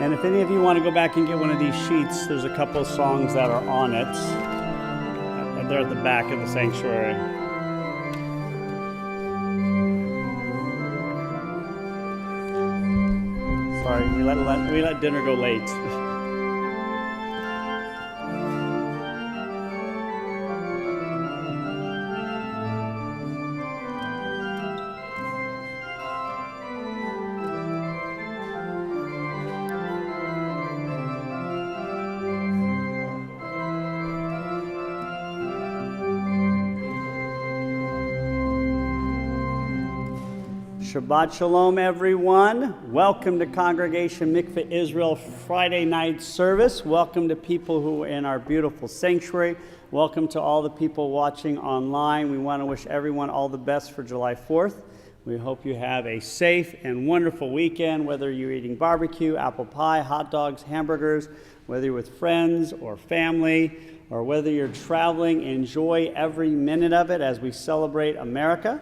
And if any of you want to go back and get one of these sheets, there's a couple of songs that are on it. And they're at the back of the sanctuary. Sorry, we let dinner go late. Shabbat Shalom, everyone. Welcome to Congregation Mickve Israel Friday Night Service. Welcome to people who are in our beautiful sanctuary. Welcome to all the people watching online. We want to wish everyone all the best for July 4th. We hope you have a safe and wonderful weekend, whether you're eating barbecue, apple pie, hot dogs, hamburgers, whether you're with friends or family, or whether you're traveling. Enjoy every minute of it as we celebrate America.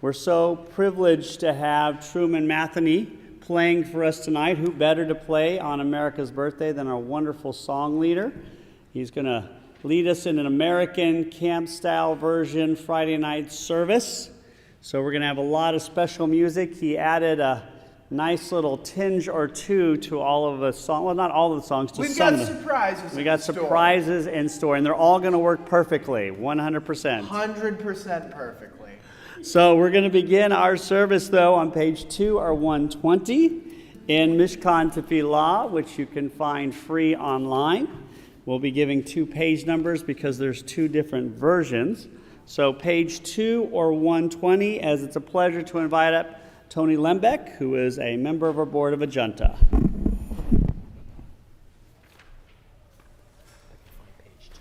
We're so privileged to have Truman Matheny playing for us tonight. Who better to play on America's birthday than our wonderful song leader? He's going to lead us in an American camp-style version Friday night service. So we're going to have a lot of special music. He added a nice little tinge or two to all of the songs. Well, not all of the songs. We've got surprises. We got surprises in store, and they're all going to work perfectly, 100%. 100% perfectly. So we're going to begin our service, though, on page 2 or 120 in Mishkan Tefillah, which you can find free online. We'll be giving 2 page numbers because there's 2 different versions. So page 2 or 120, as it's a pleasure to invite up Tony Lembeck, who is a member of our board of Adjunta. Page 2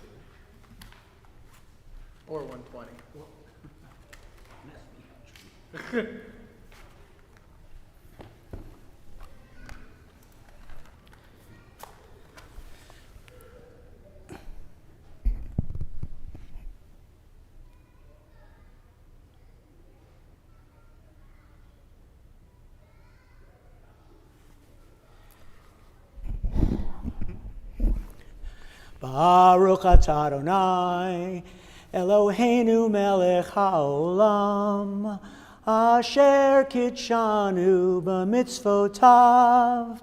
or 120. Baruch atah Adonai, Eloheinu melech haolam, asher kitshanu b'mitzvotav,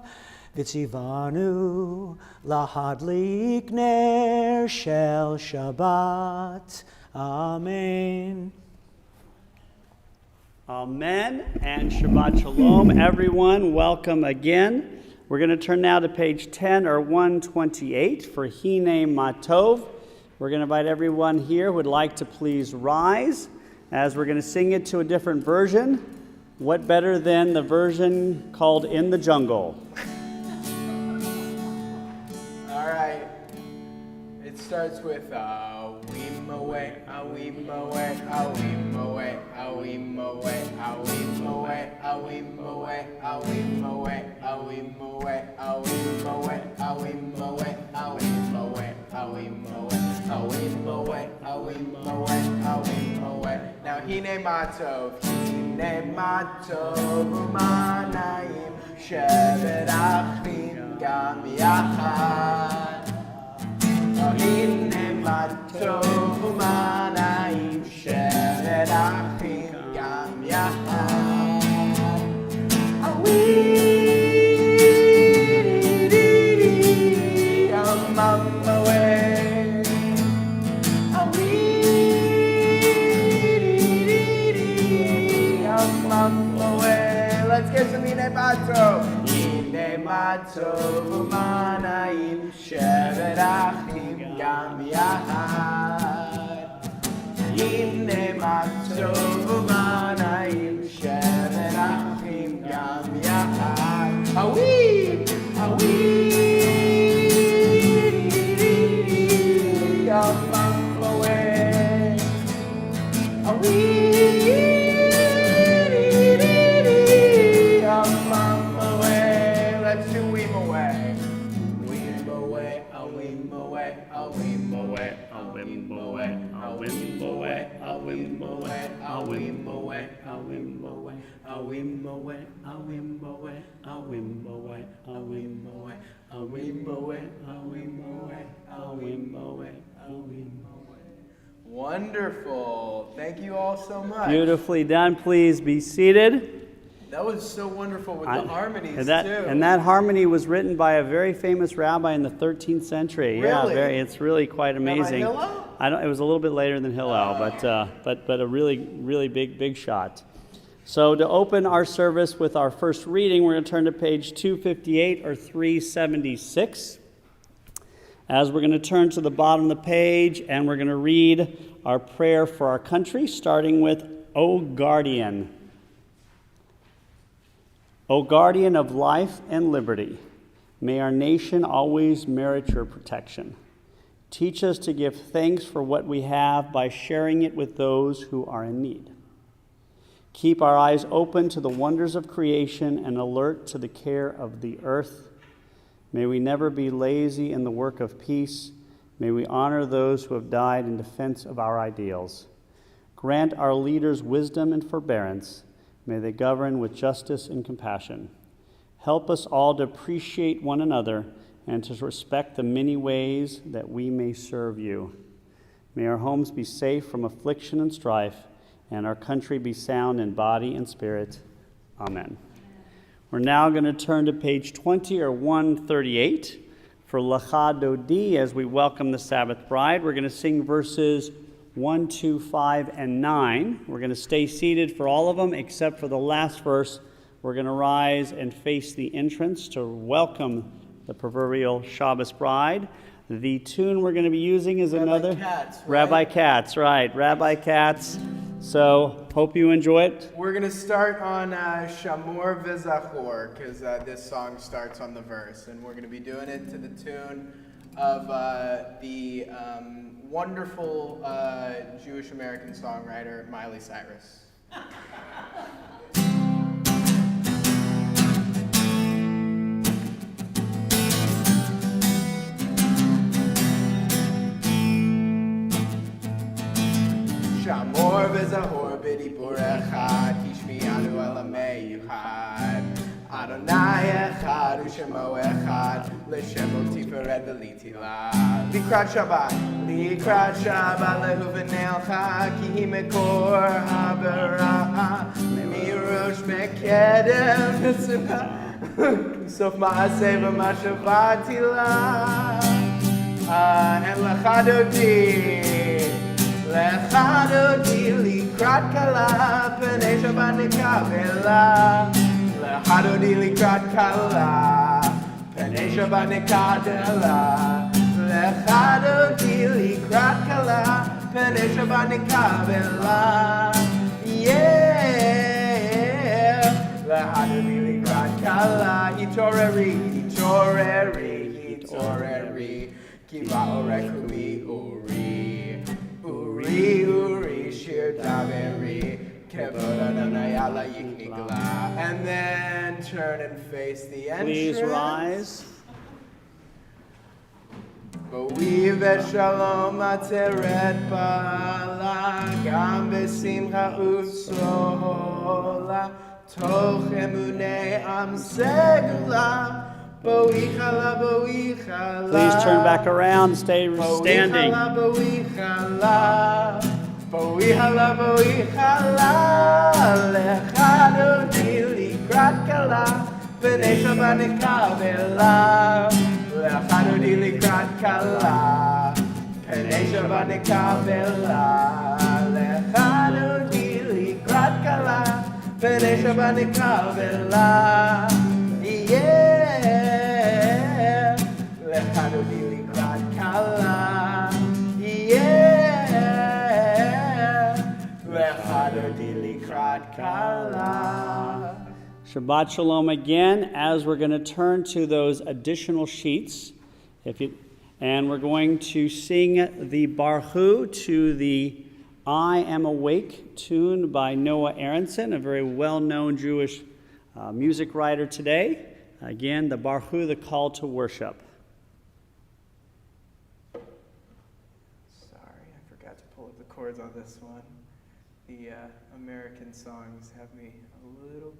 v'tzivanu lahadlik ner shel Shabbat. Amen. Amen and Shabbat Shalom, everyone. Welcome again. We're going to turn now to page 10 or 128 for Hine Matov. We're going to invite everyone here who would like to please rise as we're going to sing it to a different version. What better than the version called In the Jungle? All right. It starts with awim away, awim away, awim away, awim away, awim away, awim away, awim away, awim away, awim away, awim away, awim away, awim away, awim away, awim away, awim away. Now hine matov u'manayim shevet achim gam yachad. Hine matov u'manayim shevet achim gam yachad. Let's get some hine matov. Hine matov u'manayim shevet achim gam yachad. Hine matov u'manayim shevet achim gam yachad. Awee, awee, away, awee. Let's do weem away. Weem away, awim away, awim away, awim away, awim away, awim away, awim away, awim away, awim away, awim awimbowe, awimbowe, awimbowe, awimbowe, awimbowe, awimbowe, awimbowe, awimbowe. Wonderful. Thank you all so much. Beautifully done. Please be seated. That was so wonderful with the harmonies, and that, too. And that harmony was written by a very famous rabbi in the 13th century. Really? Yeah, it's really quite amazing. Rabbi Hillel? It was a little bit later than Hillel, but a really big shot. So to open our service with our first reading, we're going to turn to page 258 or 376. As we're going to turn to the bottom of the page, and we're going to read our prayer for our country, starting with, O Guardian. O guardian of life and liberty, may our nation always merit your protection. Teach us to give thanks for what we have by sharing it with those who are in need. Keep our eyes open to the wonders of creation and alert to the care of the earth. May we never be lazy in the work of peace. May we honor those who have died in defense of our ideals. Grant our leaders wisdom and forbearance. May they govern with justice and compassion. Help us all to appreciate one another and to respect the many ways that we may serve you. May our homes be safe from affliction and strife, and our country be sound in body and spirit. Amen. We're now going to turn to page 20 or 138 for Lecha Dodi as we welcome the Sabbath bride. We're going to sing verses 1, 2, 5, and 9. We're going to stay seated for all of them except for the last verse. We're going to rise and face the entrance to welcome the proverbial Shabbos bride. The tune we're going to be using is another Katz, right? Rabbi Katz, right? Rabbi Katz. So hope you enjoy it. We're going to start on Shamor V'Zachor, because this song starts on the verse, and we're going to be doing it to the tune of the wonderful Jewish-American songwriter Miley Cyrus. Shamor v'zahor b'dibur echad, kishmi'anu el ha'meyuchad. Adonai echad u'shemo echad, l'shemo tiferet v'litila. Likrat Shabbat lehu v'neilcha, ki hi mekor ha'berah, mirosh mekedem v'tzimah, sof ma'aseh v'mashavati la. And Lecha Dodi. Lecha Dodi likrat kala, p'nei Shabbat nekabela. Lecha Dodi likrat kala, p'nei Shabbat nekabela. Lecha Dodi likrat kala, p'nei Shabbat nekabela. Yeah. Lecha Dodi likrat kala, hitoreri, hitoreri, hitoreri. Kiva oreku mi uri. Uri, shir daveri, kevod Adonai ala yiknigla. And then turn and face the entrance. Please rise. B'wi v'shalom ateret bala, gam b'simcha u'sola, toch emunei am segula. Please turn back around, stay standing. Yeah, Lecha Dodi likrat kala. Yeah, Lecha Dodi likrat kala. Shabbat Shalom again, as we're going to turn to those additional sheets. And we're going to sing the Barhu to the I Am Awake tune by Noah Aronson, a very well-known Jewish music writer today. Again, the Barhu, the call to worship. Sorry, I forgot to pull up the chords on this one. The American songs have me a little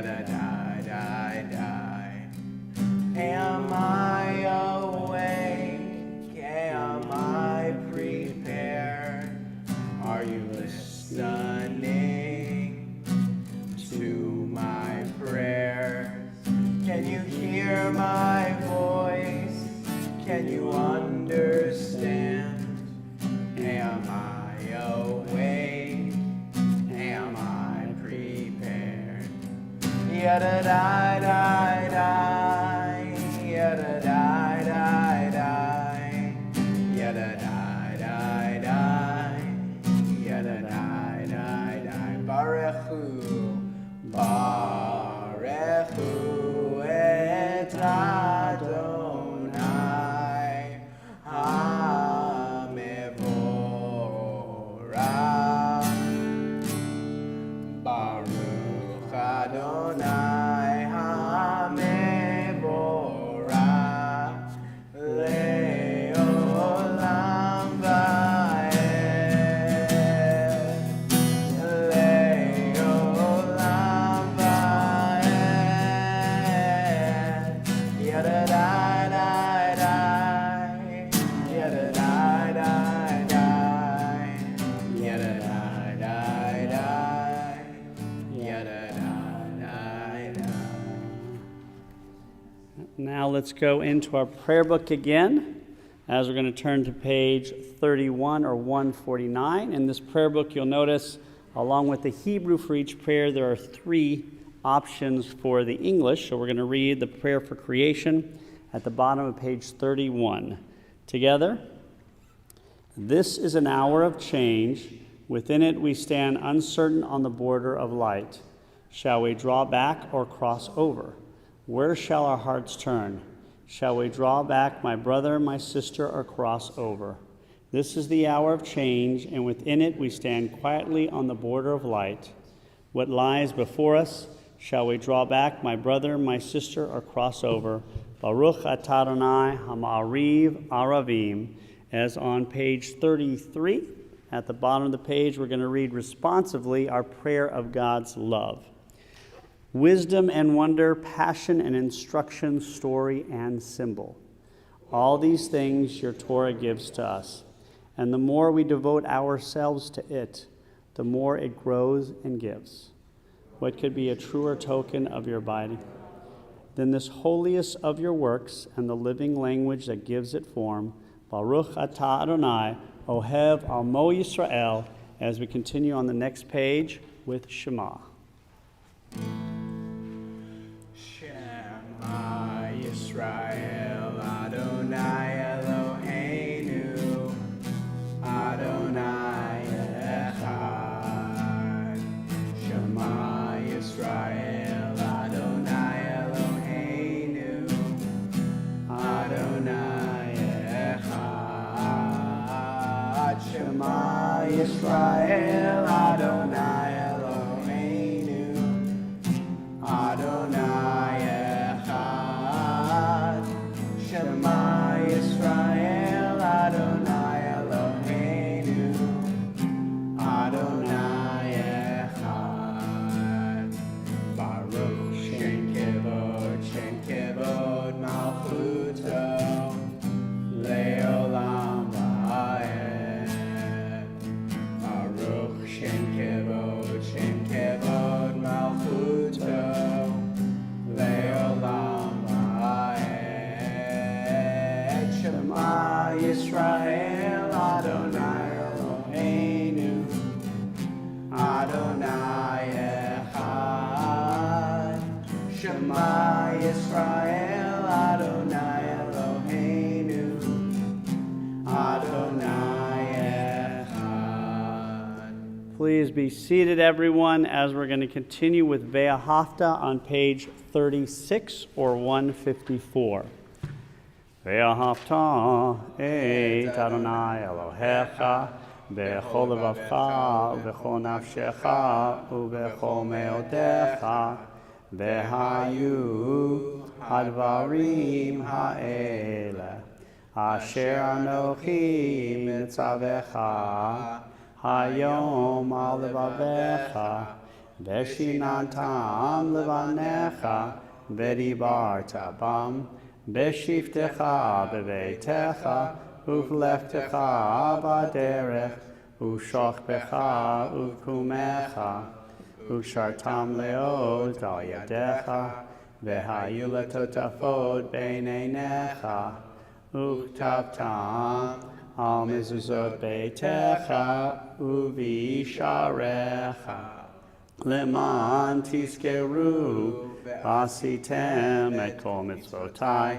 yada die, die, die. Am I awake? Am I prepared? Are you listening to my prayers? Can you hear my voice? Can you understand? Am I awake? Am I prepared? Yada die, die, die. Yada die, die, die. Yada die, die, die. Yada die, die, die. Barechu, Barechu et Adonai HaMevorach. Baruch Adonai HaMevorach le'olam va'ed. Le'olam va'ed. Yada die, die, die. Yada die, die, die. Yada die, die, die. Yada die, die, die. Now let's go into our prayer book again, as we're going to turn to page 31 or 149. In this prayer book, you'll notice, along with the Hebrew for each prayer, there are 3 options for the English. So we're going to read the prayer for creation at the bottom of page 31. Together, this is an hour of change. Within it we stand uncertain on the border of light. Shall we draw back or cross over? Where shall our hearts turn? Shall we draw back, my brother, my sister, or cross over? This is the hour of change, and within it we stand quietly on the border of light. What lies before us? Shall we draw back, my brother, my sister, or cross over? Baruch atah Adonai ha'ma'ariv aravim. As on page 33, at the bottom of the page, we're going to read responsively our prayer of God's love. Wisdom and wonder, passion and instruction, story and symbol. All these things your Torah gives to us. And the more we devote ourselves to it, the more it grows and gives. What could be a truer token of your abiding than this holiest of your works and the living language that gives it form? Baruch atah Adonai, Ohev Almo Yisrael, as we continue on the next page with Shema. Shema Yisrael Adonai Eloheinu Adonai Echad. Shema Yisrael Adonai Eloheinu Adonai Echad. Shema Yisrael Adonai Eloheinu Adonai Echad. Shema Yisrael Adonai Eloheinu Adonai Echad. Baruch Shem Kevod Malchuto Le'olam va'ed. Baruch Shem Kevod Malchuto Le'olam va'ed. Shema Yisrael Adonai Eloheinu Adonai Echad. Shema Yisrael Adonai Eloheinu Adonai Echad. Please be seated, everyone, as we're going to continue with Ve'ahavta on page 36 or 154. Ve'ahavta et Adonai Elohecha b'chol levavcha u'b'chol nafshecha u'b'chol me'odecha v'hayu hadvarim ha'ele asher anochi mitzavecha hayom al levavecha Veshinantam levanecha, vedibarta bam, beshiftecha beveitecha, uvleftecha baderech, ushachbecha uvkumecha, ushartam leod al yadecha, vehayu letotafod beineinecha, uchtavtam al mezuzot beitecha, uvisharecha. Leman tiskeru, asitem et kol mitzvotai,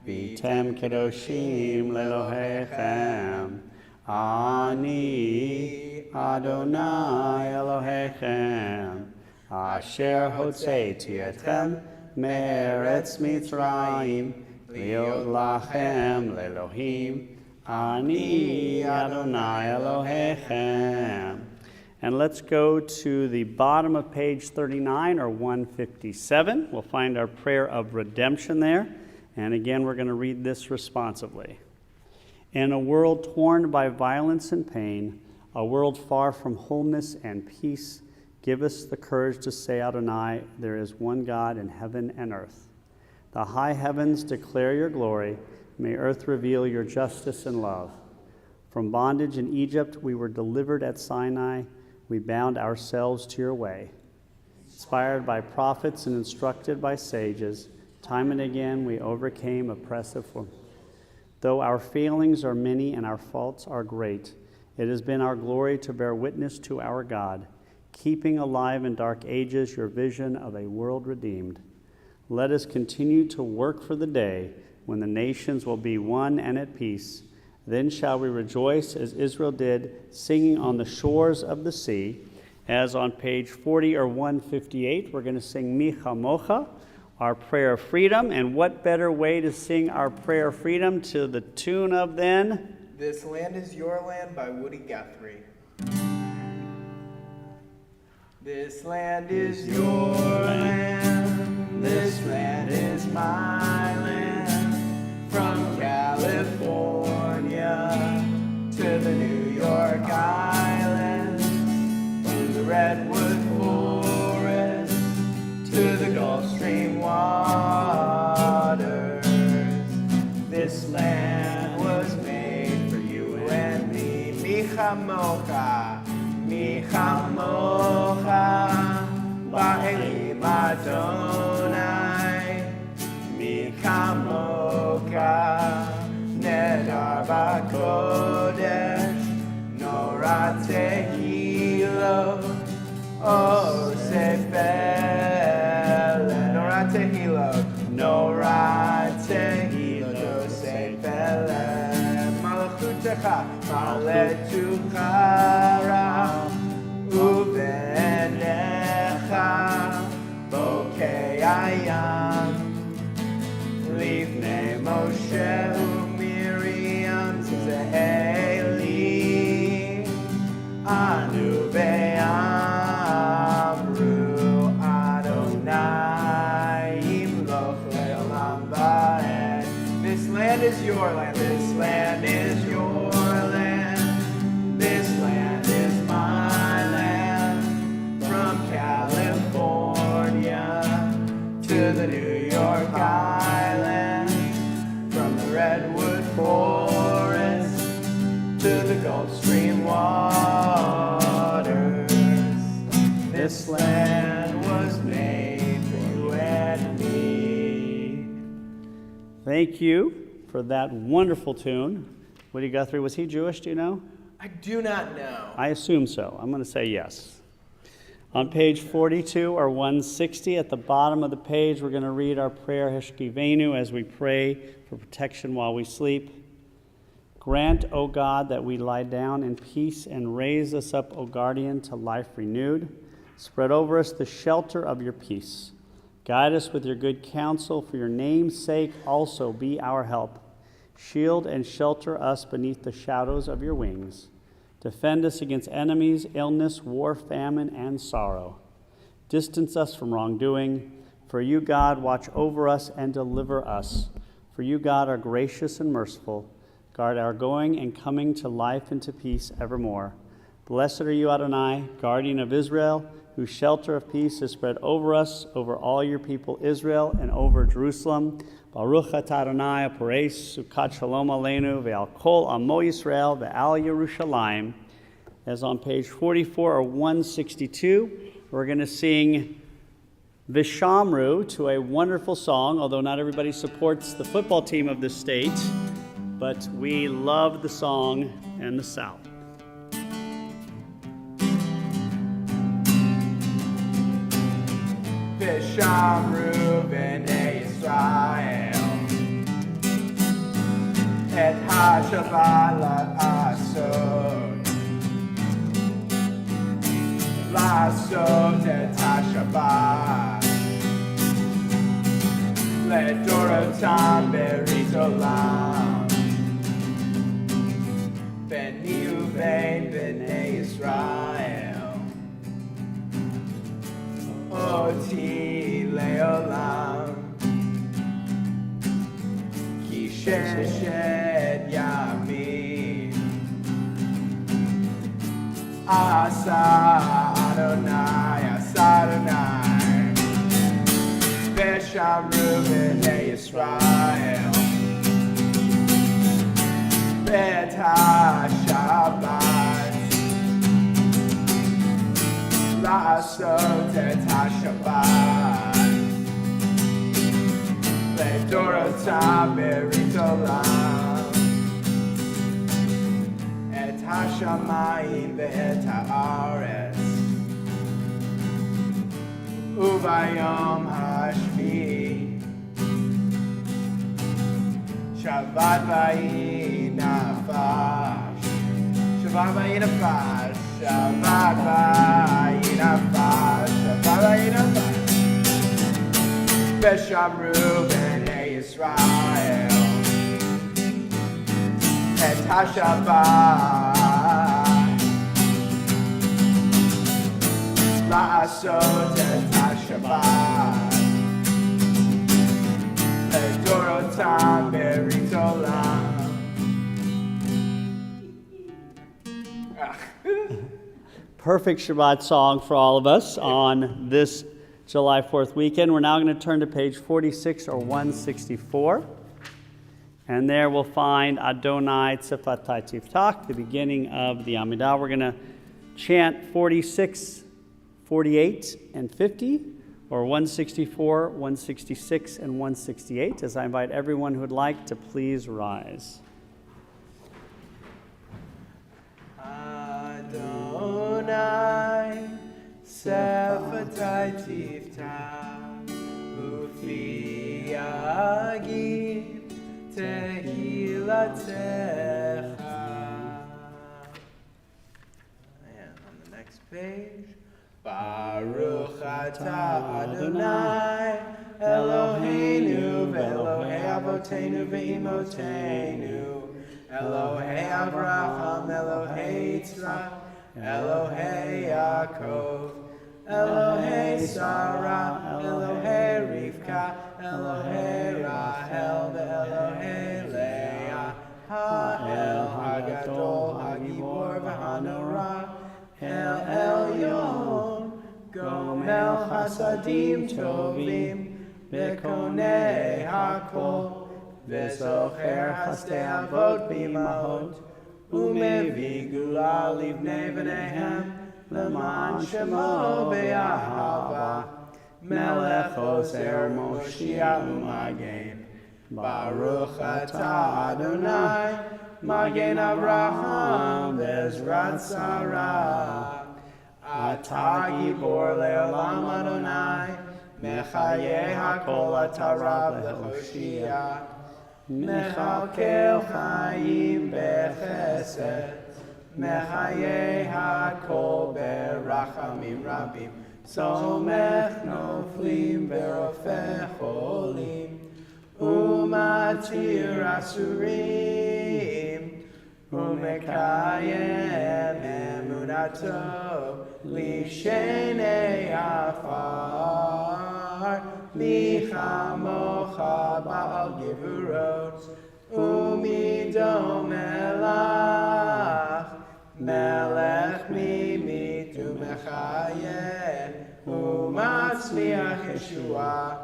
vitem kedoshim lelohechem. Ani Adonai Elohechem, asher hotzeiti etchem me'eretz Mitzrayim, liot lachem lelohim. Ani Adonai Elohechem. And let's go to the bottom of page 39 or 157. We'll find our prayer of redemption there. And again, we're going to read this responsively. In a world torn by violence and pain, a world far from wholeness and peace, give us the courage to say, Adonai, there is one God in heaven and earth. The high heavens declare your glory. May earth reveal your justice and love. From bondage in Egypt, we were delivered at Sinai. We bound ourselves to your way. Inspired by prophets and instructed by sages, time and again we overcame oppressive forms. Though our failings are many and our faults are great, it has been our glory to bear witness to our God, keeping alive in dark ages your vision of a world redeemed. Let us continue to work for the day when the nations will be one and at peace. Then shall we rejoice as Israel did, singing on the shores of the sea. As on page 40 or 158, we're going to sing Micha Mocha, our prayer of freedom. And what better way to sing our prayer of freedom to the tune of then? This Land Is Your Land by Woody Guthrie. This land is your land, this land is my land, from California to the New York Islands, to the Redwood Forest, to the Gulf Stream waters. This land was made for you and me. Micha Mocha, Micha Mocha, Ba'elim Adonai, Micha Mocha, Nedar B'Kodesh, Nora Tehilo, O Sefele, Nora Tehilo, Nora Tehilo, Sefele, Malachutecha, Maletuchara, Uvenecha, Bokei Ayam, Livnei Moshe uMiriam Zeheli, Anu ve'amru Adonai Imloch le'olam va'ed. This land is your land, this land is your land, this land is my land, from California to the New York Island, from the Redwood Forest to the Gulf Stream waters. This land was made for you and me. Thank you for that wonderful tune. Woody Guthrie, was he Jewish, do you know? I do not know. I assume so. I'm going to say yes. On page 42 or 160, at the bottom of the page, we're going to read our prayer Heshkivenu as we pray for protection while we sleep. Grant, O God, that we lie down in peace and raise us up, O guardian, to life renewed. Spread over us the shelter of your peace. Guide us with your good counsel. For your name's sake also be our help. Shield and shelter us beneath the shadows of your wings. Defend us against enemies, illness, war, famine, and sorrow. Distance us from wrongdoing. For you, God, watch over us and deliver us. For you, God, are gracious and merciful. Guard our going and coming to life and to peace evermore. Blessed are you, Adonai, guardian of Israel. whose shelter of peace is spread over us, over all your people Israel, and over Jerusalem. Baruch atah Adonai Apares Sukkot Shalom Aleinu ve'al kol amo Yisrael ve'al Yerushalayim. As on page 44 or 162, we're going to sing Vishamru to a wonderful song, although not everybody supports the football team of this state, but we love the song and the South. Vishamru b'nei Yisrael et ha-Shabbat la'asot la'asot et ha-Shabbat le'dorotam berit olam b'ni uvein b'nei Yisrael Oti leolam Ki sheshet yamin Asa Adonai Veshamru b'nei Yisrael Bet ha-Shabbat La'asot et ha-Shabbat Le'dorotam berit olam Et ha-shamayim ve'et ha'aretz Ubayom hashvi Shabbat vayinafash Shabbat vayinafash Shabbat vayinafash Shabbat vayinafash Veshamru b'nei Yisrael Et ha-Shabbat La'asot et ha-Shabbat Le'dorotam berit olam. Perfect Shabbat song for all of us on this July 4th weekend. We're now going to turn to page 46 or 164. And there we'll find Adonai Tzifatai Tiftach, the beginning of the Amidah. We're going to chant 46, 48, and 50, or 164, 166, and 168, as I invite everyone who would like to please rise. Adonai Tzifatai Tiftach Ufi Yagid Tehilatecha. And on the next page, Baruch atah Adonai Eloheinu ve'Elohei Avotenu ve'Imotenu Elohei Avraham, Elohei Yitzchak, Elohei Yaakov, Elohei Sarah, Elohei Rivka, Elohei Rachel, Elohei Leah, Ha'el Hagadol, Hagibor v'Hanora, El Elyon, Gomel Chasadim Tovim, Bekonei Hakol, V'zocher Chastei Avot B'imahot, Umevi Gula Livnei V'neihem, L'man Shemo Be'ahava, Melech Ozer Moshiach U'Magen, Baruch atah Adonai, Magen Avraham V'ezrat Sarah, Atah Gibor Le'olam Adonai, Mechayeh HaKol Atah Rab L'Choshia, Mechalkel Chaim Bechesed, Mechayeh HaKol Berachamim Rabim, Somech Noflim Berofeh Cholim, Umatir Asurim, Umekayem Emunato, Lishenei Afar, Michamocha Baal Gevurot, Umidom Melach, Melech Mimit Umechayeh, Masmiach Yeshua,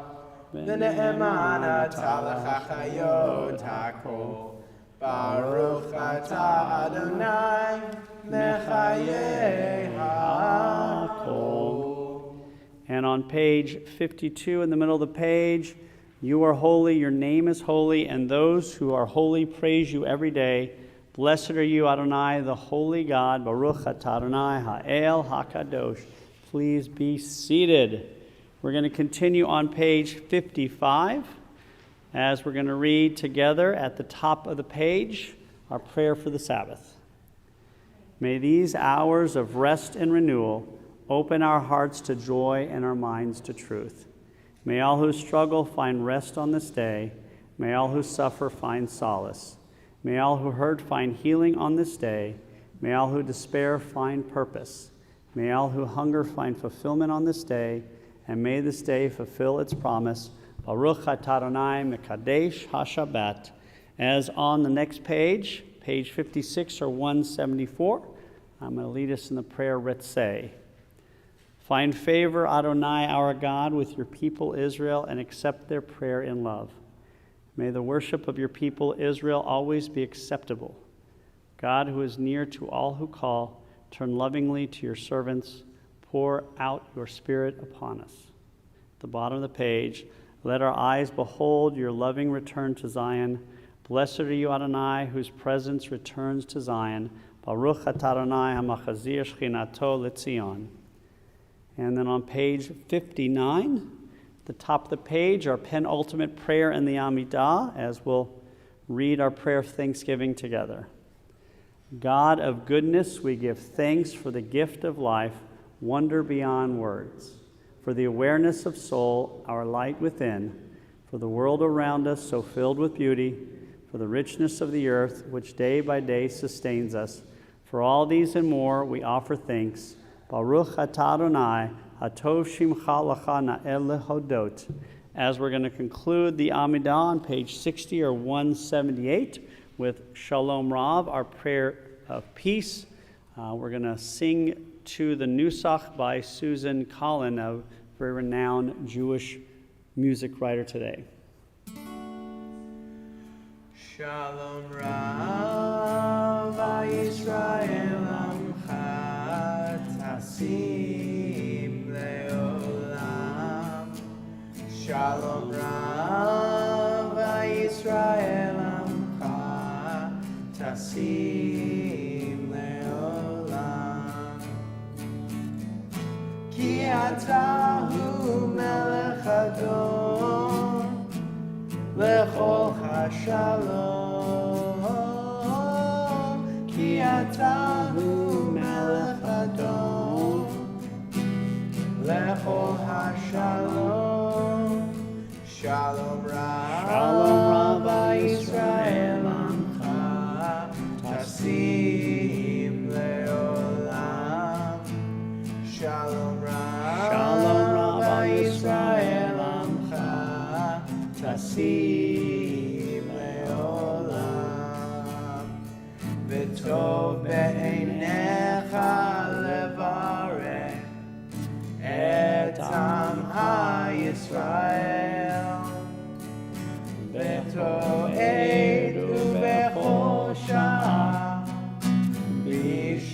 V'ne'eman atah l'chachayot hakol. Baruch atah Adonai, mechayeh hakol. And on page 52 in the middle of the page, you are holy, your name is holy, and those who are holy praise you every day. Blessed are you, Adonai, the holy God. Baruch atah Adonai ha'el hakadosh. Please be seated. We're going to continue on page 55 as we're going to read together at the top of the page our prayer for the Sabbath. May these hours of rest and renewal open our hearts to joy and our minds to truth. May all who struggle find rest on this day. May all who suffer find solace. May all who hurt find healing on this day. May all who despair find purpose. May all who hunger find fulfillment on this day. And may this day fulfill its promise. Baruch atah Adonai mekadesh haShabbat. As on the next page, page 56 or 174, I'm going to lead us in the prayer Ritzeh. Find favor, Adonai, our God, with your people Israel, and accept their prayer in love. May the worship of your people Israel always be acceptable. God, who is near to all who call, turn lovingly to your servants. Pour out your Spirit upon us. At the bottom of the page, let our eyes behold your loving return to Zion. Blessed are you, Adonai, whose presence returns to Zion. Baruch atah Adonai hamachazir shchinato l'Tzion. And then on page 59, the top of the page, our penultimate prayer in the Amidah, as we'll read our prayer of thanksgiving together. God of goodness, we give thanks for the gift of life, wonder beyond words, for the awareness of soul, our light within, for the world around us so filled with beauty, for the richness of the earth, which day by day sustains us. For all these and more, we offer thanks. Baruch atah Adonai, hatov shimcha lacha na'el lehodot. As we're going to conclude the Amidah on page 60 or 178 with Shalom Rav, our prayer of peace. We're going to sing to the Nusach by Susan Collin, a very renowned Jewish music writer today. Shalom Rav Yisrael Amcha Tasim Leolam. Shalom Rav Yisrael Amcha Tasim Leolam. Ki atahu melech adon lechol hashalom. Ki atahu melech adon lechol hashalom. Shalom Rav Yisrael Amcha Tasim Leolam. Shalom Rav Yisrael Amcha Tasim Leolam. V'tov be'einecha levarech et amcha Yisrael. V'to'ed u'bechol shah bishlomecha.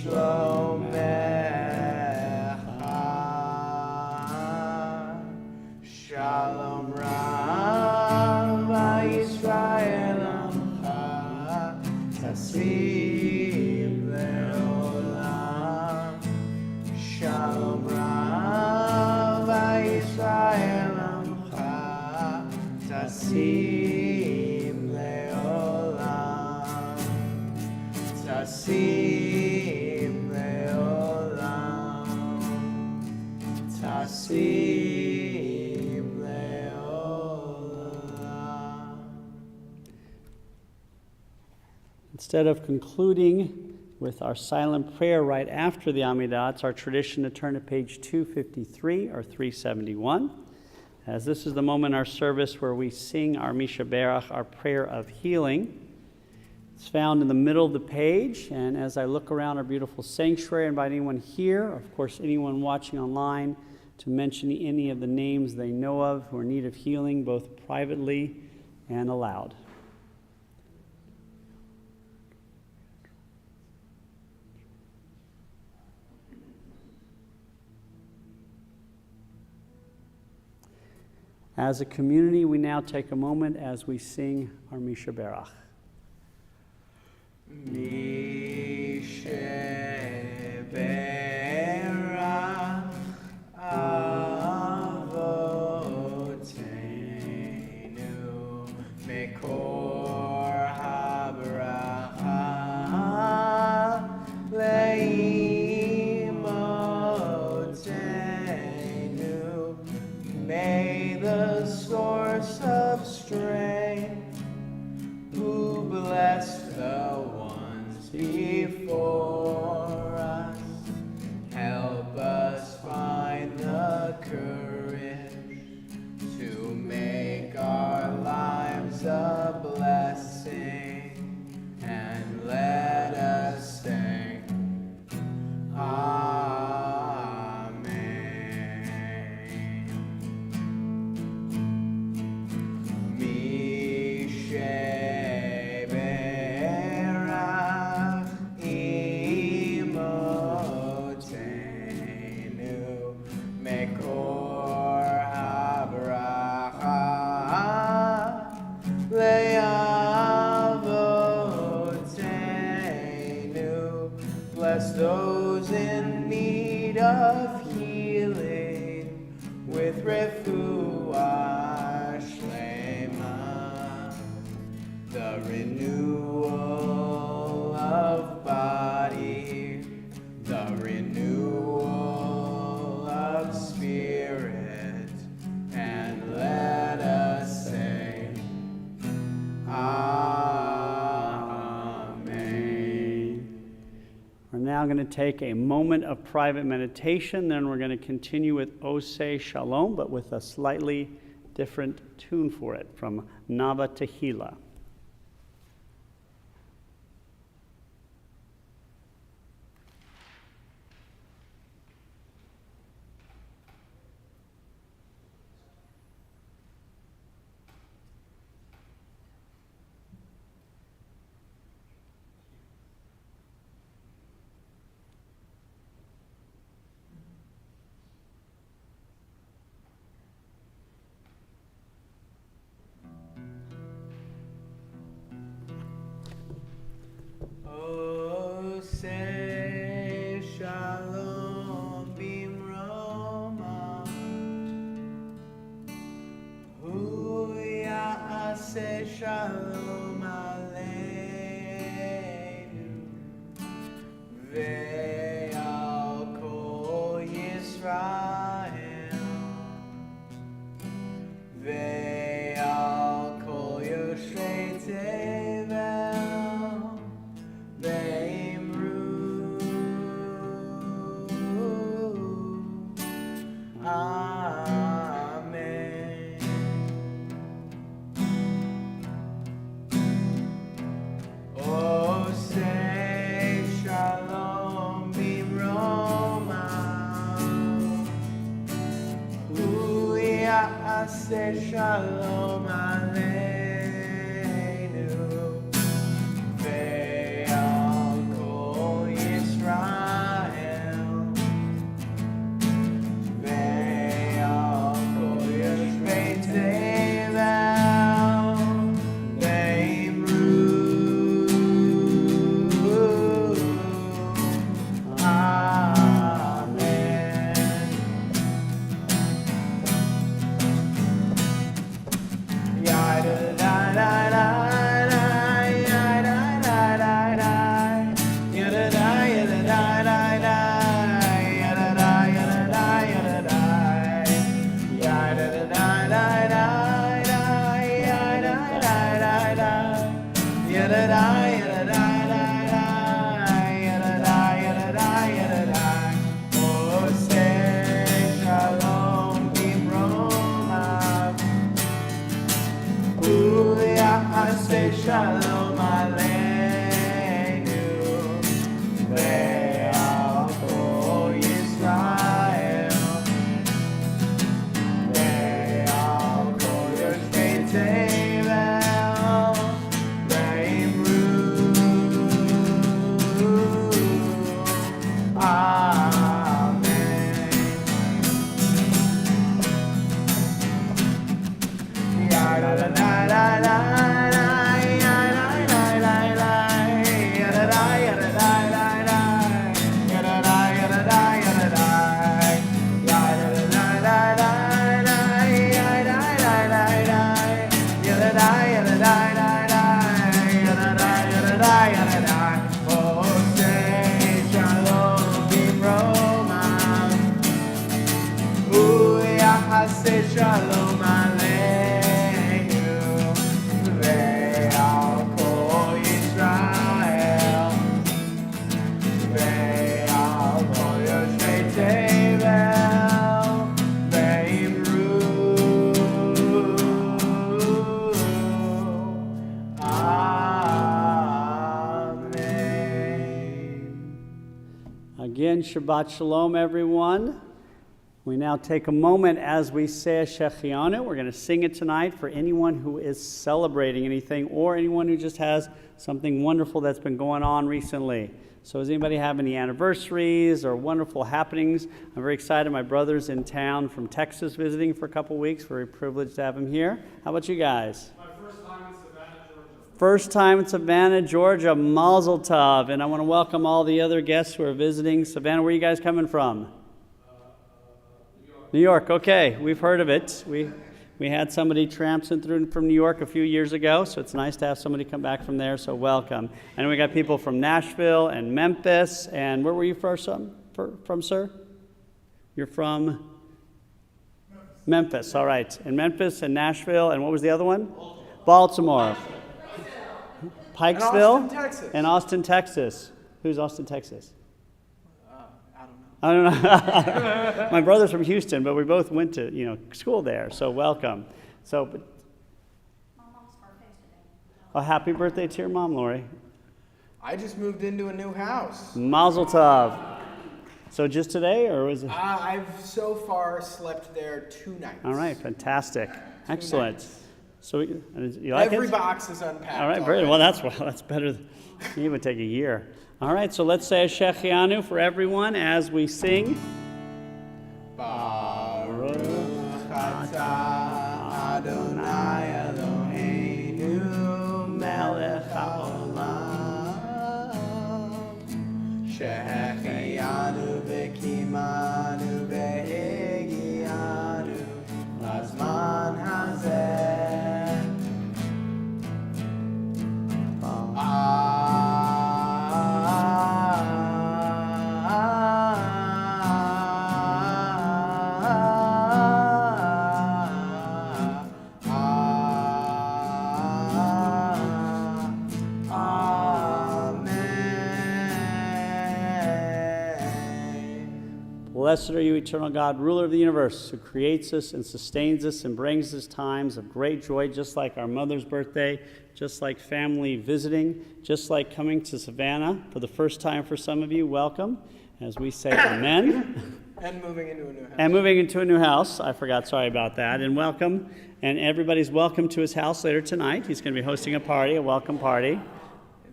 Shalom Rav Yisrael Amcha Tasim Leolam. Shalom Rav Yisrael Amcha Tasim Leolam. Tasim Leolam. Tasim Leolam. Instead of concluding with our silent prayer right after the Amidah, it's our tradition to turn to page 253 or 371, as this is the moment in our service where we sing our Mishaberach, our prayer of healing. It's found in the middle of the page, and as I look around our beautiful sanctuary, I invite anyone here, of course anyone watching online, to mention any of the names they know of who are in need of healing, both privately and aloud. As a community, we now take a moment as we sing our Misha Berach. Misha Berach Avotenu Mekor HaBracha Leimotenu. May the source of strength, who blessed the ones before us, help us find the courage to make our lives a blessing, and let us sing bless those in need of healing with refuah shlema, the renewal of body, the renewal of spirit, and let us say, We're now going to take a moment of private meditation, then we're going to continue with Oseh Shalom, but with a slightly different tune for it from Nava Tehillah. Oseh Shalom Bimroma, Hu Ya'aseh Shalom Aleinu, Ve'al Kol Yisrael, Ve'al Kol Yoshei Tevel, Amen. Oseh Shalom Bimroma, Hu Ya'aseh Shalom Aleinu, Ve'al Kol Yisrael, Ve'al Kol Yoshvei Tevel, Ve'imru, Amen. Shalom Aleinu, Ve'al Kol Yisrael, Again, Shabbat Shalom, everyone. We now take a moment as we say a Shechianu. We're going to sing it tonight for anyone who is celebrating anything or anyone who just has something wonderful that's been going on recently. So does anybody have any anniversaries or wonderful happenings? I'm very excited. My brother's in town from Texas visiting for a couple weeks. Very privileged to have him here. How about you guys? My first time in Savannah, Georgia. First time in Savannah, Georgia. Mazel tov. And I want to welcome all the other guests who are visiting. Savannah, where are you guys coming from? New York. Okay. We've heard of it. We had somebody tramping through from New York a few years ago, so it's nice to have somebody come back from there, so welcome. And we got people from Nashville and Memphis. And where were you from, sir? You're from? Memphis. All right. In Memphis and Nashville, and what was the other one? Baltimore. Pikesville? And Austin, Texas. And Austin, Texas. Who's Austin, Texas? I don't know. I don't know. My brother's from Houston, but we both went to school there. So welcome. My mom's birthday today. Oh, happy birthday to your mom, Lori. I just moved into a new house. Mazel tov. So just today, or was it? I've so far slept there 2 nights. All right, fantastic, excellent. So you like Every it? box is unpacked. All right, very well. That's better. It would take a year. All right, so let's say a Shechianu for everyone as we sing. Baruch atah Adonai Eloheinu melech haolam shehechianu v'kimanu v'hegianu lazman hazeh. Blessed are you, eternal God, ruler of the universe, who creates us and sustains us and brings us times of great joy, just like our mother's birthday, just like family visiting, just like coming to Savannah for the first time for some of you. Welcome, as we say amen. And moving into a new house. And moving into a new house. I forgot, sorry about that. And welcome. And everybody's welcome to his house later tonight. He's going to be hosting a party, a welcome party.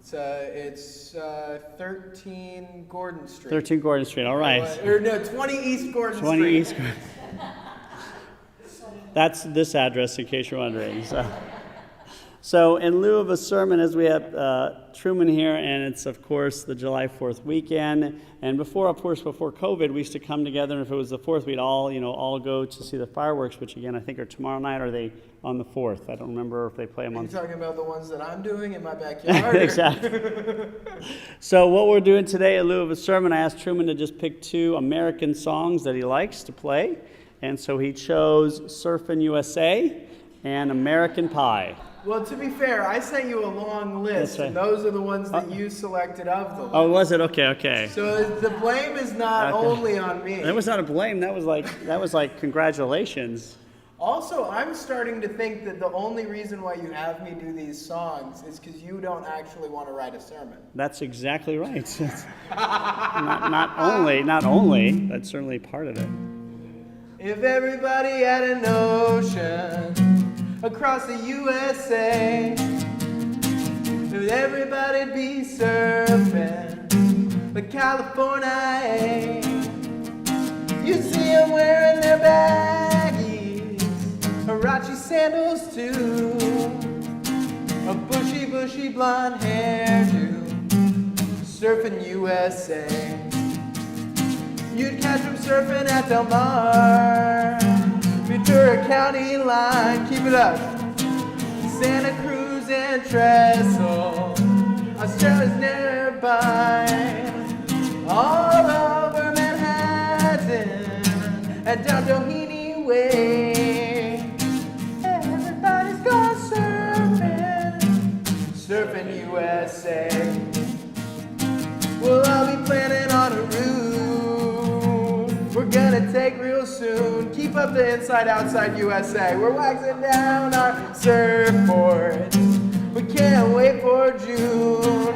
It's 13 Gordon Street. 13 Gordon Street, all right. Or no, 20 East Gordon 20 Street. East Gordon. That's this address, in case you're wondering. So in lieu of a sermon, as we have Truman here, and it's, of course, the July 4th weekend. And before COVID, we used to come together, and if it was the 4th, we'd all go to see the fireworks, which, again, I think are tomorrow night, or are they on the 4th? I don't remember if they play them on... Are you talking about the ones that I'm doing in my backyard? Exactly. So what we're doing today, in lieu of a sermon, I asked Truman to just pick 2 American songs that he likes to play. And so he chose Surfin' USA and American Pie. Well, to be fair, I sent you a long list, right. And those are the ones that you selected of the list. Oh, was it? Okay. So the blame is not only on me. That was not a blame. That was like congratulations. Also, I'm starting to think that the only reason why you have me do these songs is because you don't actually want to write a sermon. That's exactly right. not only, that's certainly part of it. If everybody had an ocean across the USA, if everybody'd be surfing like California, you'd see them wearing their baggies, Huarache sandals too, a bushy blonde hairdo, surfing USA. You'd catch them surfing at Del Mar, Ventura County line, keep it up. Santa Cruz and Trestle, Australia's nearby, all over Manhattan and down Doheny Way. Everybody's gone surfing USA. Well, I'll be planning on a route we're gonna take real soon. Keep up the inside-outside USA. We're waxing down our surfboards. We can't wait for June.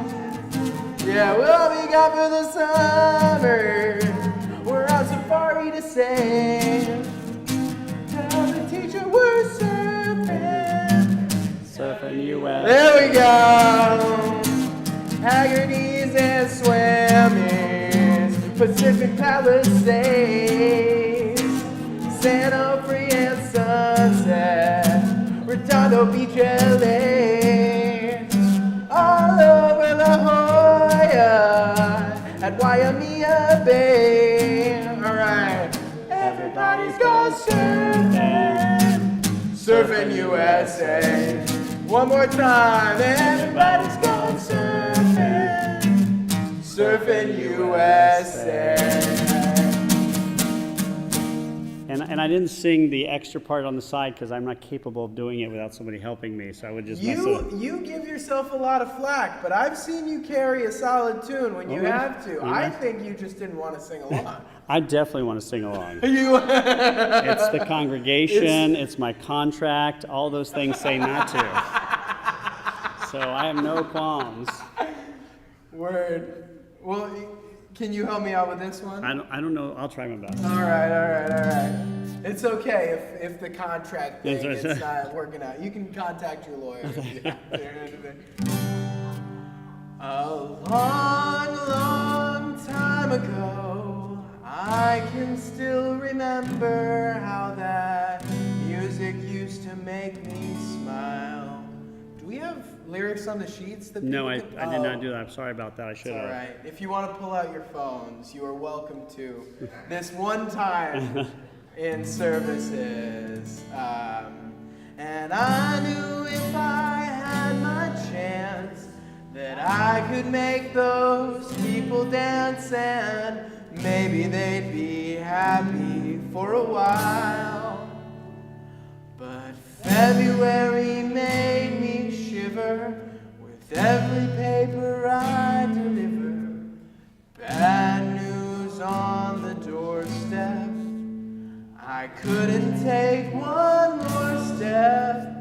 Yeah, we'll be got for the summer? We're on safari to sing. Tell the teacher we're surfing. Surfing US. There we go. Haggerty's and Swimmers, Pacific Palisades, San Onofre and Sunset, Redondo Beach, LA, all over La Jolla, at Waimea Bay. Alright, everybody's going surfing, surfing USA. One more time, everybody's going surfing, surfing USA. And I didn't sing the extra part on the side because I'm not capable of doing it without somebody helping me, so I would just mess it up. You give yourself a lot of flack, but I've seen you carry a solid tune when you have to. I think you just didn't want to sing along. I definitely want to sing along. You It's the congregation, it's my contract, all those things say not to. So I have no qualms. Word. Well, can you help me out with this one? I don't know, I'll try my best. All right. It's okay if the contract thing is not working out. You can contact your lawyer. A long time ago, I can still remember how that music used to make me smile. Do we have lyrics on the sheets that No, I people did not do that. I'm sorry about that. I should All have. right. If you want to pull out your phones, you are welcome to. This one time in services. And I knew if I had my chance that I could make those people dance and maybe they'd be happy for a while. But February made me shiver with every paper I deliver. Bad news on the doorstep. I couldn't take one more step.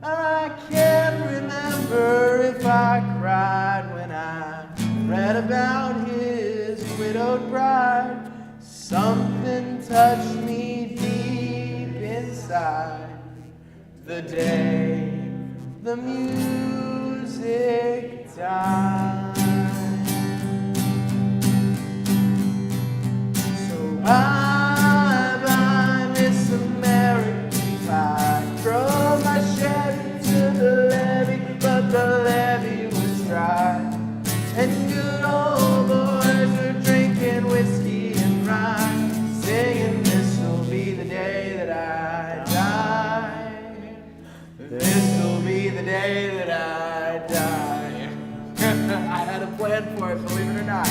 I can't remember if I cried when I read about his widowed bride. Something touched me deep inside the day the music died. So bye, Miss American Pie. Drove my Chevy to the levee, but the levee was dry. And good old boys were drinking whiskey and rye, singing, "This'll be the day that I die. This'll be the day that I die." I had a plan for it, believe it or not.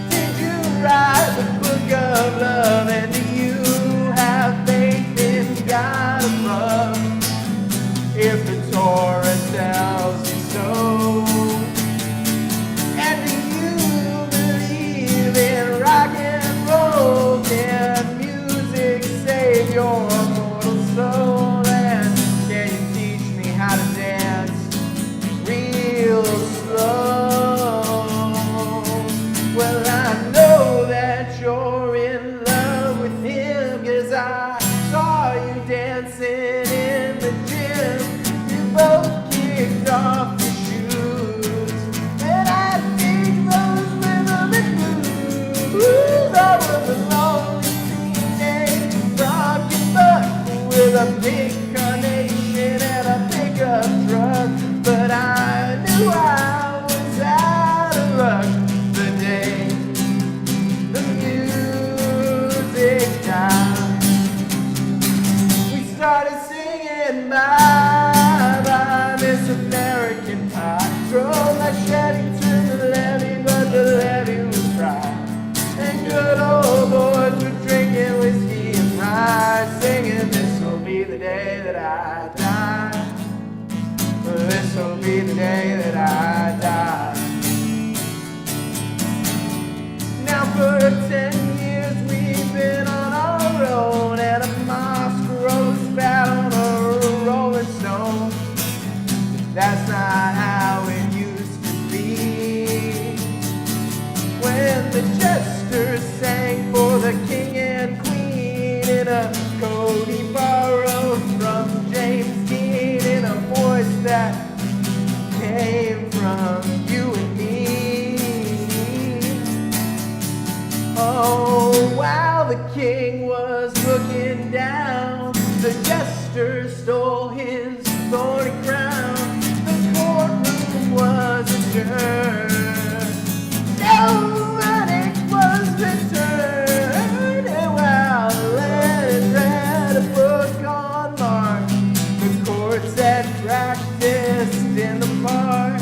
Did you write the book of love, and do you have faith in God above? If the Torah tells you so, and do you believe in rock and roll? Can music save your mortal soul? And can you teach me how to dance real slow? Well, I know that you're in love with him, 'cause I saw you dancing in the gym. You both kicked off your shoes, and I think those rhythm and blues. I was a lonely teenage rockin' buck with a big carnation and a pickup truck, but I knew I was out of luck the day the music died. We started singing "Bye Bye Miss American Pie." Drove my Chevy to the levee, but the levee was dry. And good old boys were drinking whiskey and rye, singing, "This'll be the day that I die. This'll be the day that I die." Now for 10 years we've been on our own, and a Moscow spat on a Rolling Stone. That's not how it used to be. that came from you and me. Oh, while the king was looking down, the jester stole his thorny crown. The courtroom was adjourned. No verdict was returned. And while the letters read a book on Mark, the court said practiced in the park,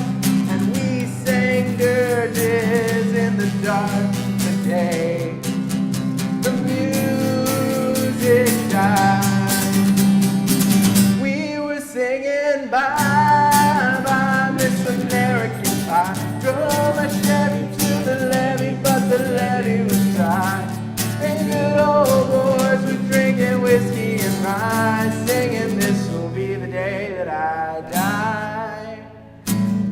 and we sang dirges in the dark. The day the music died, we were singing bye bye Miss American Pie. Drove my Chevy to the levee, but the levee was dry. And good old boys were drinking whiskey and rye, singing, "This'll be the day that I die.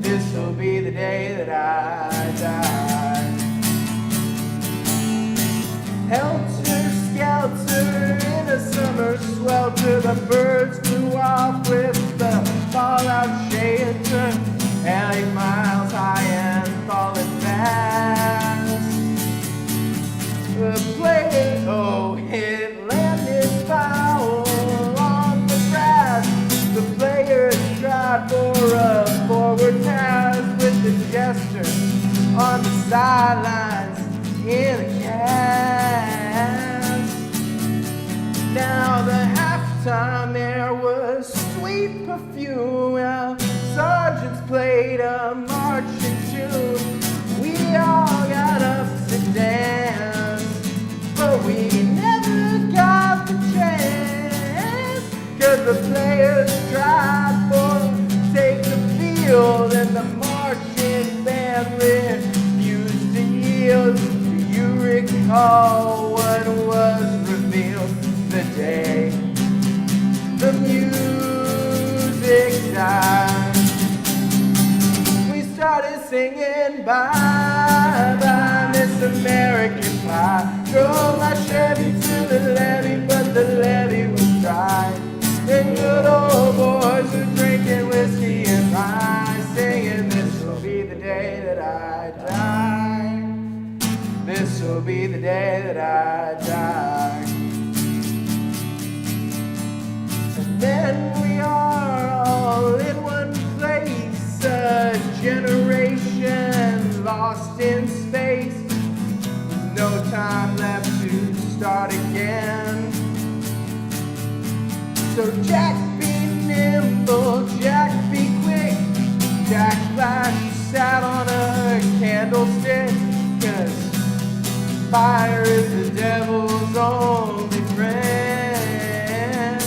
This'll be the day that I die." Helter skelter in a summer swelter, the birds flew off with the fallout shelter, 8 miles high and falling fast. The plane, oh, it landed foul on the grass. The players tried for a forward pass with the jester on the sidelines in a cast. Now the halftime air was sweet perfume, while sergeants played a marching tune. We all got up to dance, but we never got the chance, 'cause the players tried for take the field, and the marching band refused to yield. Do you recall what was revealed the day the music died? We started singing bye bye Miss American Pie. Drove my Chevy to the levee, but the levee was dry. And good old boys were drinking whiskey and rye, singing, "This'll be the day that I die. This'll be the day that I die." And then we are all in one place, a generation lost in space, no time left to start again. So Jack be nimble, Jack be quick, Jack Flash sat on a candlestick, 'cause fire is the devil's only friend.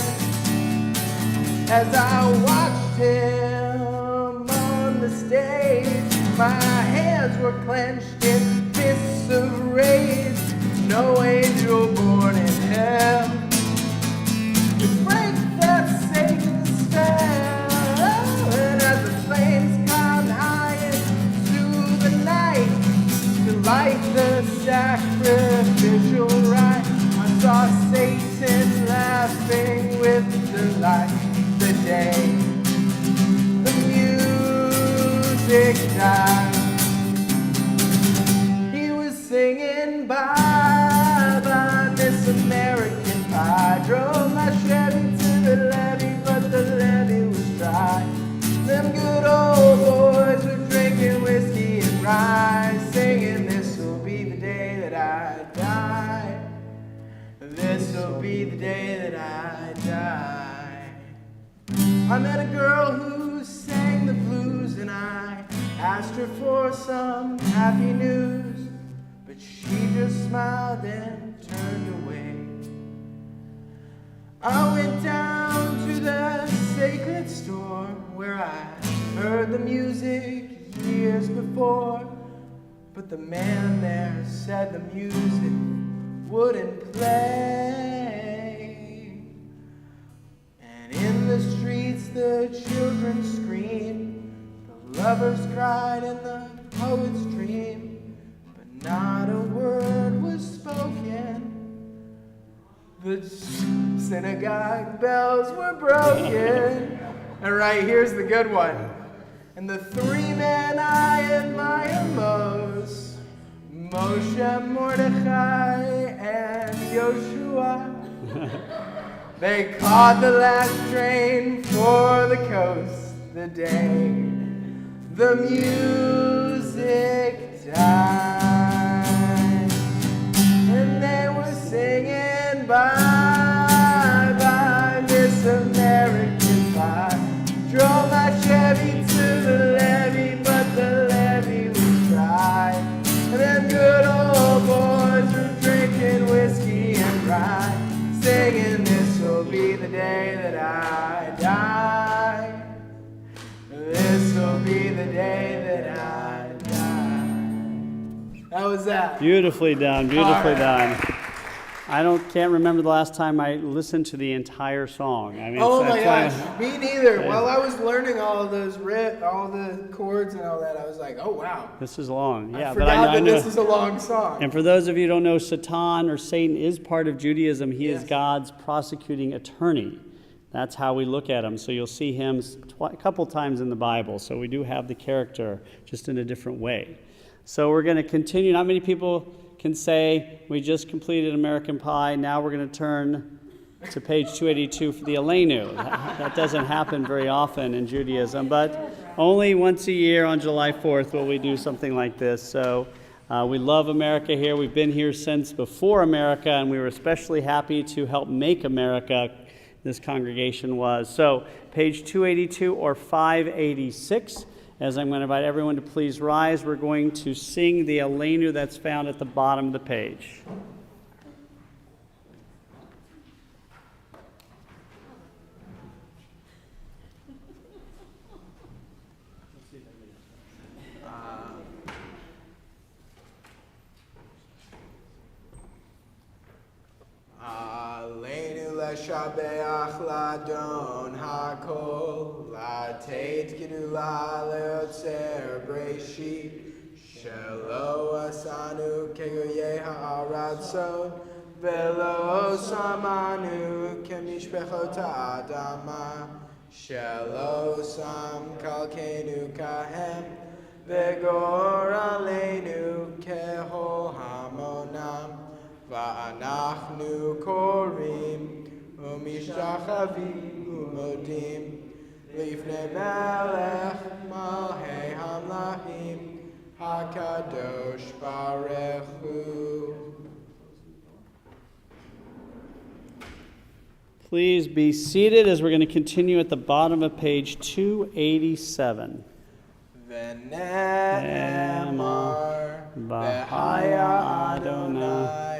As I watched him on the stage, my hands were clenched in fists of rage. No angel born in hell could break that Satan's spell. And as the flames climbed high into the night to light the sacrificial rite, I saw Satan laughing with delight. The day the music died, he was singing bye bye Miss American Pie. Drove my Chevy to the levee, but the levee was dry. Them good old boys were drinking whiskey and rye, singing, "This'll be the day that I die. This'll be the day that I die." I met a girl who sang the blues, and I asked her for some happy news, but she just smiled and turned away. I went down to the sacred store where I heard the music years before, but the man there said the music wouldn't play. And in the streets the children screamed, the lovers cried, and the poets dreamed, but not a word was spoken. The synagogue bells were broken, All right, here's the good one. And the three men I admire most, Moshe, Mordechai, and Yoshua. They caught the last train for the coast the day the music died. And they were singing bye, bye, Miss American Pie. Drove my Chevy to the levee, but the levee was dry. And them good old boys were drinking whiskey and rye, singing, this'll be the day that I die. This'll be the day that I die. How was that? Beautifully done, beautifully All right. done. I can't remember the last time I listened to the entire song. I mean, Oh my that's gosh, why- me neither. While I was learning all of those all the chords and all that, I was like, oh wow. This is long. Yeah, I but forgot I that know. this is a long song. And for those of you who don't know, Satan or Satan is part of Judaism. He is Yes. God's prosecuting attorney. That's how we look at him. So you'll see him a couple times in the Bible. So we do have the character, just in a different way. So we're going to continue. Not many people can say, we just completed American Pie. Now we're going to turn to page 282 for the Aleinu. That doesn't happen very often in Judaism, but only once a year on July 4th will we do something like this. So we love America here. We've been here since before America, and we were especially happy to help make America. This congregation was. So page 282 or 586. As I'm going to invite everyone to please rise, we're going to sing the Aleinu that's found at the bottom of the page. Aleinu leshabeach ladon hakol, lateit gedula leotzer breshit, shelo asanu kegoye ha'aratzon, velo samanu kemishpechot ha'adama, shelo sam kalkenu kahem, vegor aleinu keho hamonam. Va'anachnu korim u'mishtachavim u'modim lifnei melech malhei hamlachim hakadosh baruch hu. Please be seated as we're going to continue at the bottom of page 287. V'ne'emar Bahaya Adonai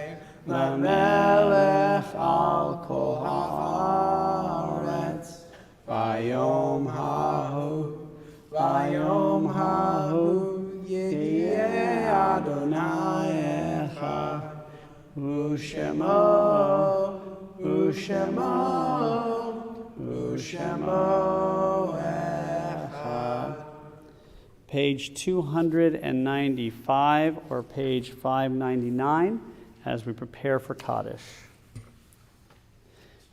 Lamelech al kol haaretz, vayom hahu, yihyeh Adonai echad, u'shemo echad. Page 295 or page 599 as we prepare for Kaddish.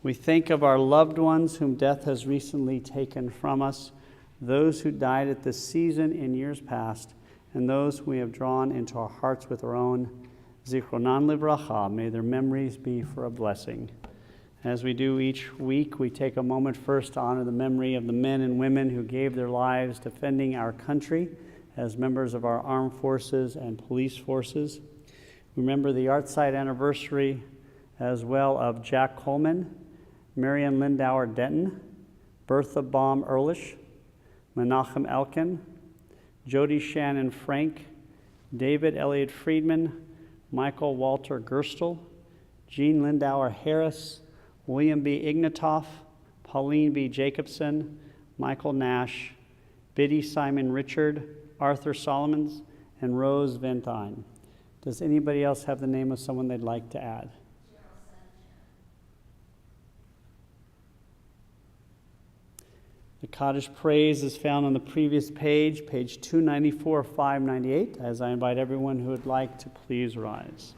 We think of our loved ones whom death has recently taken from us, those who died at this season in years past, and those we have drawn into our hearts with our own. Zichronan livracha, may their memories be for a blessing. As we do each week, we take a moment first to honor the memory of the men and women who gave their lives defending our country as members of our armed forces and police forces. Remember the Artside anniversary as well of Jack Coleman, Marian Lindauer Denton, Bertha Baum Ehrlich, Menachem Elkin, Jody Shannon Frank, David Elliott Friedman, Michael Walter Gerstel, Jean Lindauer Harris, William B. Ignatoff, Pauline B. Jacobson, Michael Nash, Biddy Simon Richard, Arthur Solomons, and Rose Van Dyne. Does anybody else have the name of someone they'd like to add? The Kaddish praise is found on the previous page, page 294, 598, as I invite everyone who would like to please rise.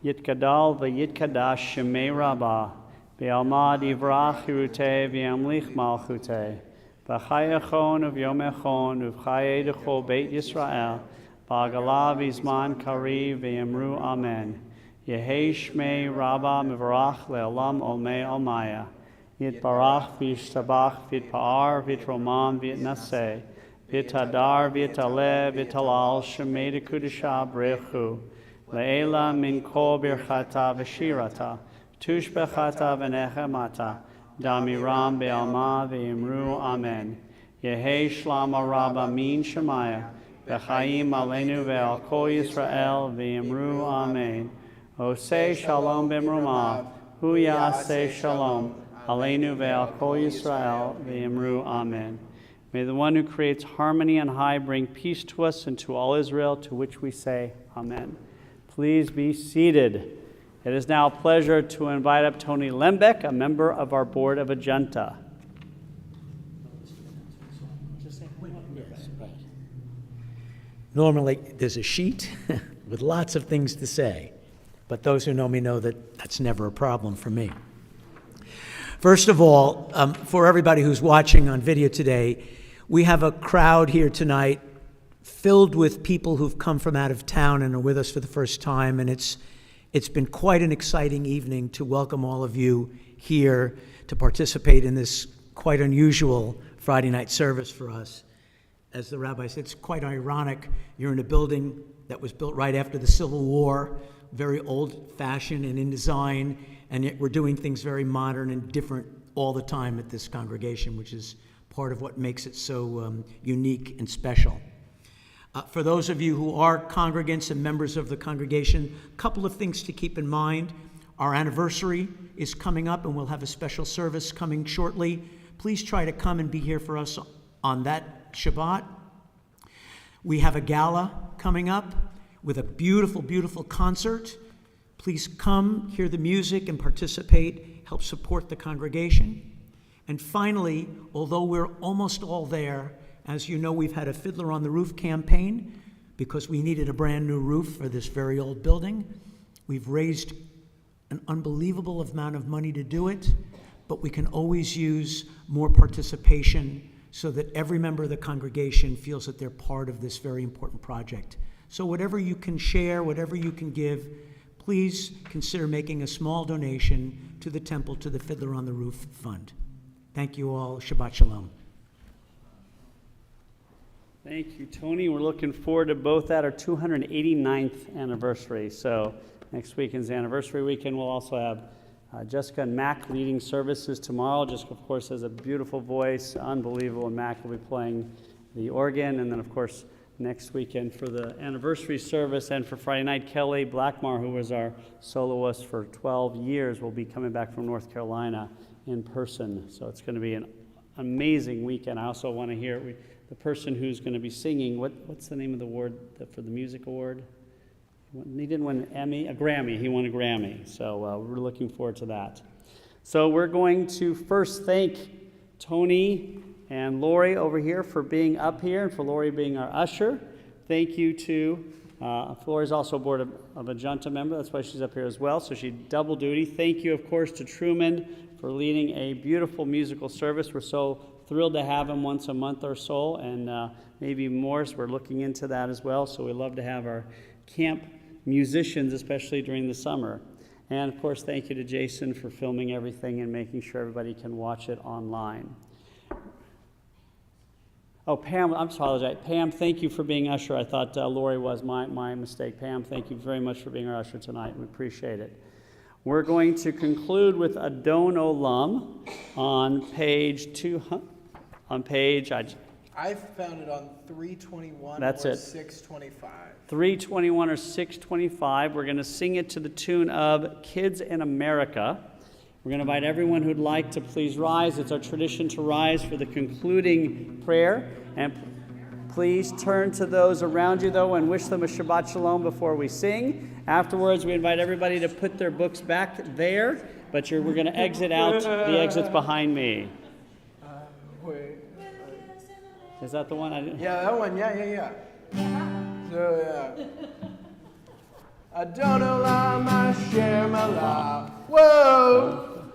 Yitkadal v'yitkadash shemei rabbah, V'alma divrach hirute v'yamlich malchute. V'chayachon uv'yomechon uv'chaye dechol Beit Yisrael. V'agala v'zman kariv v'yamru amen. Yehei shmei rabba mivarach le'olam olmei olmaya. Yitbarach v'yishtabach v'yitpa'ar v'yitromam v'yitnaseh. V'yitadar v'yitaleh v'yitalal shemei dekudisha brechu. Le'ela min kol birchata v'shirata. Tushbechata v'nechemata. Damiram be'alma v'yimru amen. Yehei shlama rabba min shemaya. V'chaim aleinu ve'al kol Yisrael v'yimru amen. Oseh shalom b'mrumav. Hu ya'aseh shalom. Aleinu ve'al kol Yisrael v'yimru amen. May the one who creates harmony on high bring peace to us and to all Israel, to which we say amen. Please be seated. It is now a pleasure to invite up Tony Lembeck, a member of our board of Agenta. Normally, there's a sheet with lots of things to say, but those who know me know that that's never a problem for me. First of all, for everybody who's watching on video today, we have a crowd here tonight filled with people who've come from out of town and are with us for the first time, and it's been quite an exciting evening to welcome all of you here to participate in this quite unusual Friday night service for us. As the rabbi said, it's quite ironic. You're in a building that was built right after the Civil War, very old-fashioned and in design, and yet we're doing things very modern and different all the time at this congregation, which is part of what makes it so unique and special. For those of you who are congregants and members of the congregation, a couple of things to keep in mind. Our anniversary is coming up, and we'll have a special service coming shortly. Please try to come and be here for us on that Shabbat. We have a gala coming up with a beautiful, beautiful concert. Please come, hear the music, and participate, help support the congregation. And finally, although we're almost all there, as you know, we've had a Fiddler on the Roof campaign because we needed a brand new roof for this very old building. We've raised an unbelievable amount of money to do it, but we can always use more participation so that every member of the congregation feels that they're part of this very important project. So whatever you can share, whatever you can give, please consider making a small donation to the temple, to the Fiddler on the Roof Fund. Thank you all. Shabbat Shalom. Thank you, Tony. We're looking forward to both at our 289th anniversary. So next weekend's anniversary weekend, we'll also have Jessica and Mac leading services tomorrow. Jessica, of course, has a beautiful voice, unbelievable, and Mac will be playing the organ. And then, of course, next weekend for the anniversary service and for Friday night, Kelly Blackmar, who was our soloist for 12 years, will be coming back from North Carolina in person. So it's going to be an amazing weekend. I also want to hear the person who's going to be singing. What's the name of the award for the music award? He didn't win an Emmy, a Grammy. He won a Grammy. So we're looking forward to that. So we're going to first thank Tony and Lori over here for being up here and for Lori being our usher. Thank you to Lori's also a Board of Agenta member. That's why she's up here as well. So she double duty. Thank you, of course, to Truman for leading a beautiful musical service. We're so thrilled to have him once a month or so, and maybe more, so we're looking into that as well. So we love to have our camp musicians, especially during the summer. And of course, thank you to Jason for filming everything and making sure everybody can watch it online. Oh, Pam, I'm sorry. Pam, thank you for being usher. I thought Lori was my mistake. Pam, thank you very much for being our usher tonight. We appreciate it. We're going to conclude with Adon Olam on page 200. I found it on 321 That's or it. 625. 321 or 625. We're going to sing it to the tune of Kids in America. We're going to invite everyone who'd like to please rise. It's our tradition to rise for the concluding prayer. And please turn to those around you, though, and wish them a Shabbat Shalom before we sing. Afterwards, we invite everybody to put their books back there, but we're going to exit out. The exit's behind me. Wait. Is that the one? Yeah, that one. Yeah. So, Adon Olam Hashem Allah. Whoa!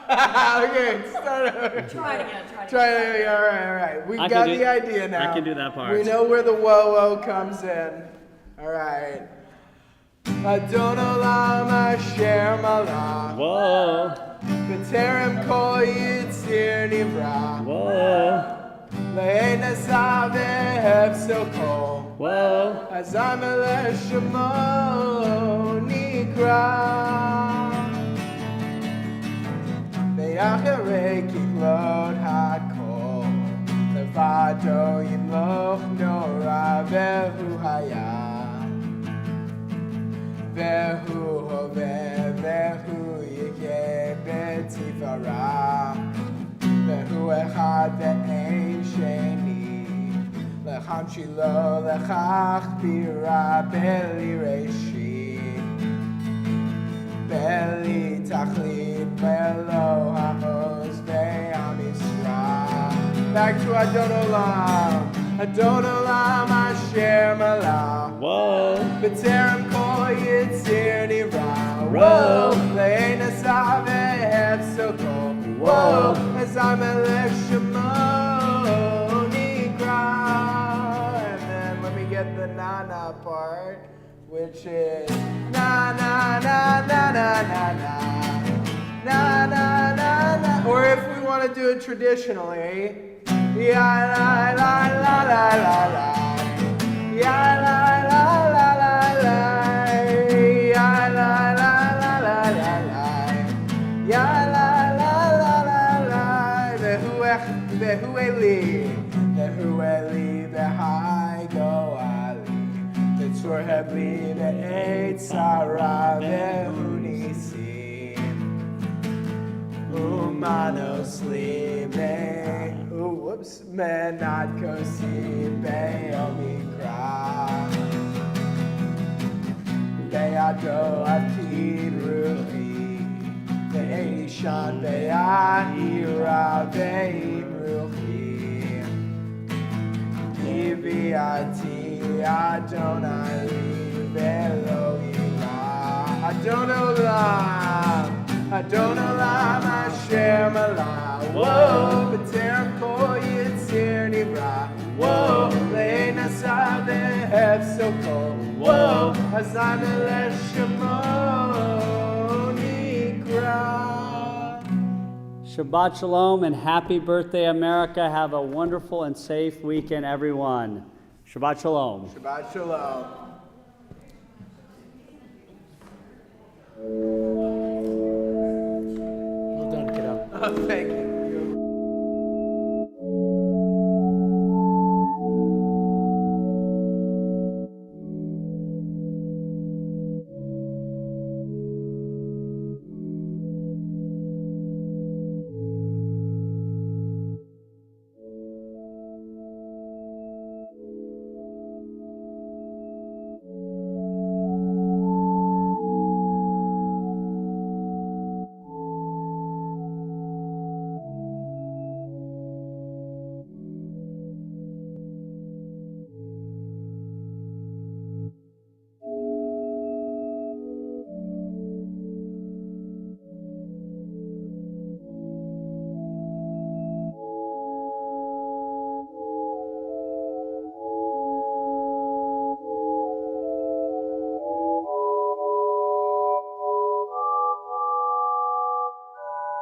Okay, start over. Try it again. Try it. All right. We I got can do- the idea now. I can do that part. We know where the whoa comes in. All right. Adon olam asher malach, Whoa, b'terem kol yitzir nivra, whoa, le'ein asav ve'hefzel kol, whoa. azam eleshamo nikra. Ve'acharei kiklot hakol, levado yimloch nora ve'hu hayah. Vehu hove, vehu yike betifara, vehu echad ve'ein sheni, lecham shilo lechach bira beli reshi, beli tachlit belo hamos ve'am Yisrael. Back to Adon olam asher malach. Whoa, B'terem kol yitzir nivra. Whoa. Le'ein asav ve'hefzel kol. Whoa. Azam eleshamo nikra. And then let me get the na-na part, which is na-na-na-na-na-na. Na-na-na-na. Or if we want to do it traditionally, ya-la-la-la-la-la-la. Ya la la la la la, ya la la la la la la, ya la la la la la. Vehu eli, vehai goali, vetzur hebli ve'et sara vehu nisi, umanos libe. Whoops, menat kosi be'omikra, be'ado atid ruchi, be'ishan be'ahira be'im ruchi, kiviati Adonai li ve'elohila, Adon olam asher malach. Whoa, b'terem kol yitzir nivra. Whoa, le'ein asav ve'hefzel kol. Whoa, azam eleshamo nikra. Shabbat Shalom and happy birthday, America. Have a wonderful and safe weekend, everyone. Shabbat Shalom. Shabbat shalom. Well done, kiddo. Oh, thank you.